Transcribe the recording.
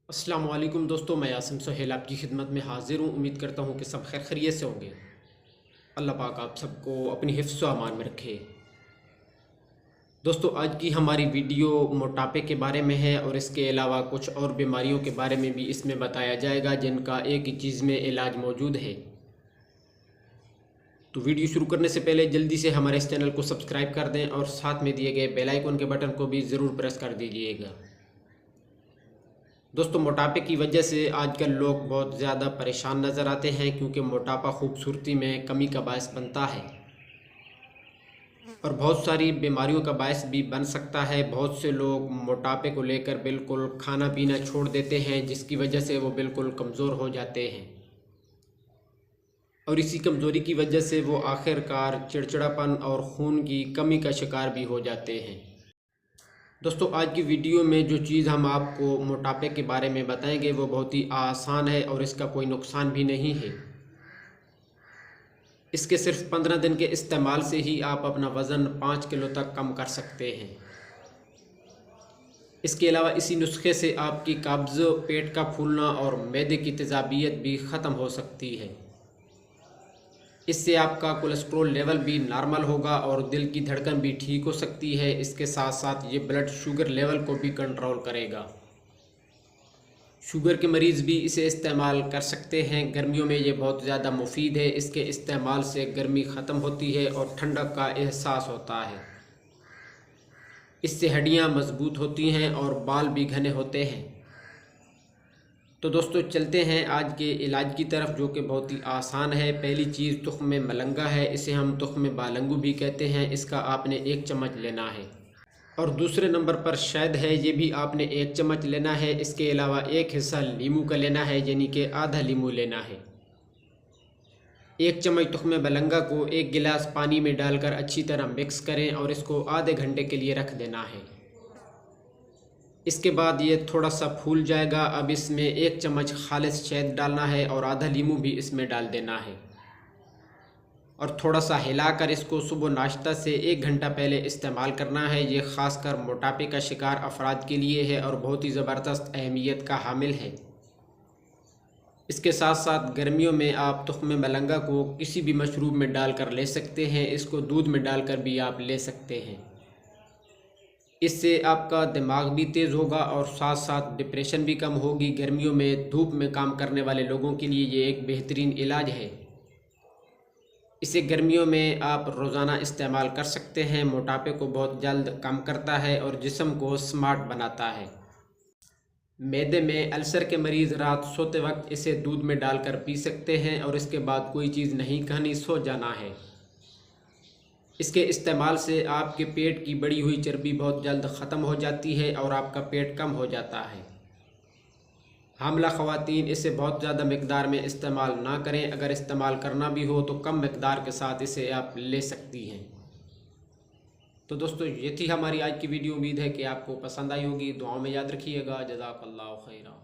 अस्सलाम वालेकुम दोस्तों, मैं आसिम सोहेल आपकी खिदमत में हाज़िर हूँ। उम्मीद करता हूँ कि सब खैर खैरियत से होंगे। अल्लाह पाक आप सबको अपनी हिफ्ज़ व अमान में रखे। दोस्तों, आज की हमारी वीडियो मोटापे के बारे में है और इसके अलावा कुछ और बीमारियों के बारे में भी इसमें बताया जाएगा जिनका एक ही चीज़ में इलाज मौजूद है। तो वीडियो शुरू करने से पहले जल्दी से हमारे इस चैनल को सब्सक्राइब कर दें और साथ में दिए गए बेल आइकन के बटन को भी ज़रूर प्रेस कर दीजिएगा। दोस्तों, मोटापे की वजह से आजकल लोग बहुत ज़्यादा परेशान नज़र आते हैं क्योंकि मोटापा खूबसूरती में कमी का बायस बनता है और बहुत सारी बीमारियों का बायस भी बन सकता है। बहुत से लोग मोटापे को लेकर बिल्कुल खाना पीना छोड़ देते हैं जिसकी वजह से वो बिल्कुल कमज़ोर हो जाते हैं और इसी कमज़ोरी की वजह से वो आखिरकार चिड़चिड़ापन और खून की कमी का शिकार भी हो जाते हैं। दोस्तों, आज की वीडियो में जो चीज़ हम आपको मोटापे के बारे में बताएंगे वो बहुत ही आसान है और इसका कोई नुकसान भी नहीं है। इसके सिर्फ 15 दिन के इस्तेमाल से ही आप अपना वज़न 5 किलो तक कम कर सकते हैं। इसके अलावा इसी नुस्खे से आपकी कब्ज़, पेट का फूलना और मैदे की तेज़ाबियत भी ख़त्म हो सकती है। इससे आपका कोलेस्ट्रॉल लेवल भी नॉर्मल होगा और दिल की धड़कन भी ठीक हो सकती है। इसके साथ साथ ये ब्लड शुगर लेवल को भी कंट्रोल करेगा। शुगर के मरीज़ भी इसे इस्तेमाल कर सकते हैं। गर्मियों में ये बहुत ज़्यादा मुफीद है। इसके इस्तेमाल से गर्मी ख़त्म होती है और ठंडक का एहसास होता है। इससे हड्डियाँ मजबूत होती हैं और बाल भी घने होते हैं। तो दोस्तों, चलते हैं आज के इलाज की तरफ जो कि बहुत ही आसान है। पहली चीज़ तुख्म मलंगा है। इसे हम तुख्म बालंगू भी कहते हैं। इसका आपने 1 चम्मच लेना है। और दूसरे नंबर पर शहद है, ये भी आपने 1 चम्मच लेना है। इसके अलावा 1 हिस्सा नींबू का लेना है, यानी कि आधा नींबू लेना है। 1 चम्मच तुख्म बालंगा को 1 गिलास पानी में डालकर अच्छी तरह मिक्स करें और इसको आधे घंटे के लिए रख देना है। इसके बाद ये थोड़ा सा फूल जाएगा। अब इसमें 1 चम्मच खालिस शहद डालना है और आधा नींबू भी इसमें डाल देना है और थोड़ा सा हिलाकर इसको सुबह नाश्ता से 1 घंटा पहले इस्तेमाल करना है। ये ख़ासकर मोटापे का शिकार अफराद के लिए है और बहुत ही ज़बरदस्त अहमियत का हामिल है। इसके साथ साथ गर्मियों में आप तुख्म मलंगा को किसी भी मशरूब में डालकर ले सकते हैं। इसको दूध में डालकर भी आप ले सकते हैं। इससे आपका दिमाग भी तेज़ होगा और साथ साथ डिप्रेशन भी कम होगी। गर्मियों में धूप में काम करने वाले लोगों के लिए ये एक बेहतरीन इलाज है। इसे गर्मियों में आप रोज़ाना इस्तेमाल कर सकते हैं। मोटापे को बहुत जल्द कम करता है और जिस्म को स्मार्ट बनाता है। मैदे में अल्सर के मरीज़ रात सोते वक्त इसे दूध में डालकर पी सकते हैं और इसके बाद कोई चीज़ नहीं खानी, सो जाना है। इसके इस्तेमाल से आपके पेट की बढ़ी हुई चर्बी बहुत जल्द ख़त्म हो जाती है और आपका पेट कम हो जाता है। हामिला ख़वातीन इसे बहुत ज़्यादा मिक़दार में इस्तेमाल ना करें। अगर इस्तेमाल करना भी हो तो कम मिक़दार के साथ इसे आप ले सकती हैं। तो दोस्तों, ये थी हमारी आज की वीडियो। उम्मीद है कि आपको पसंद आई होगी। दुआओं में याद रखिएगा। जज़ाकल्लाहु खैरा।